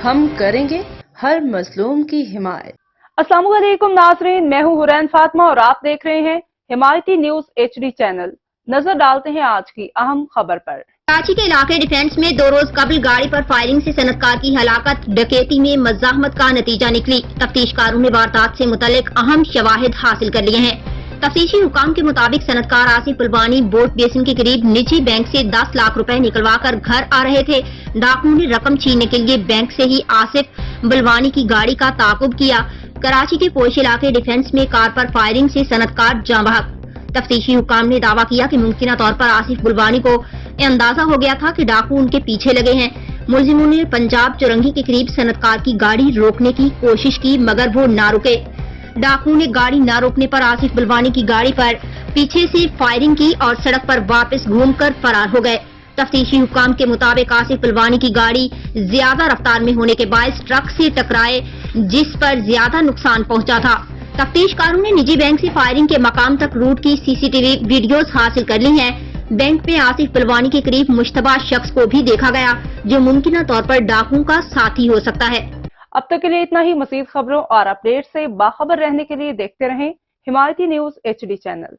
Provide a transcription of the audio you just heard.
ہم کریں گے ہر مظلوم کی حمایت۔ السلام علیکم ناظرین، میں ہوں حورین فاطمہ اور آپ دیکھ رہے ہیں حمایتی نیوز HD چینل۔ نظر ڈالتے ہیں آج کی اہم خبر پر۔ کراچی کے علاقے ڈیفنس میں 2 روز قبل گاڑی پر فائرنگ سے صنعتکار کی ہلاکت، ڈکیتی میں مزاحمت کا نتیجہ نکلی۔ تفتیشکاروں نے واردات سے متعلق اہم شواہد حاصل کر لیے ہیں۔ تفتیشی حکام کے مطابق صنعتکار آصف بلوانی بوٹ بیسن کے قریب نجی بینک سے 10 لاکھ روپے نکلوا کر گھر آ رہے تھے۔ ڈاکوؤں نے رقم چھیننے کے لیے بینک سے ہی آصف بلوانی کی گاڑی کا تعاقب کیا۔ کراچی کے پوش علاقے ڈیفنس میں کار پر فائرنگ سے صنعتکار جاں بحق۔ تفتیشی حکام نے دعویٰ کیا کہ ممکنہ طور پر آصف بلوانی کو اندازہ ہو گیا تھا کہ ڈاکو ان کے پیچھے لگے ہیں۔ ملزموں نے پنجاب چورنگی کے قریب صنعتکار کی گاڑی روکنے کی کوشش کی مگر وہ نہ رکے۔ ڈاکو نے گاڑی نہ روکنے پر آصف بلوانی کی گاڑی پر پیچھے سے فائرنگ کی اور سڑک پر واپس گھوم کر فرار ہو گئے۔ تفتیشی حکام کے مطابق آصف بلوانی کی گاڑی زیادہ رفتار میں ہونے کے باعث ٹرک سے ٹکرائے جس پر زیادہ نقصان پہنچا تھا۔ تفتیشکاروں نے نجی بینک سے فائرنگ کے مقام تک روٹ کی CCTV ویڈیوز حاصل کر لی ہیں۔ بینک میں آصف بلوانی کے قریب مشتبہ شخص کو بھی دیکھا گیا جو ممکنہ طور پر ڈاکوؤں کا ساتھی ہو سکتا ہے۔ اب تک کے لیے اتنا ہی۔ مزید خبروں اور اپڈیٹ سے باخبر رہنے کے لیے دیکھتے رہیں حمایتی نیوز HD چینل۔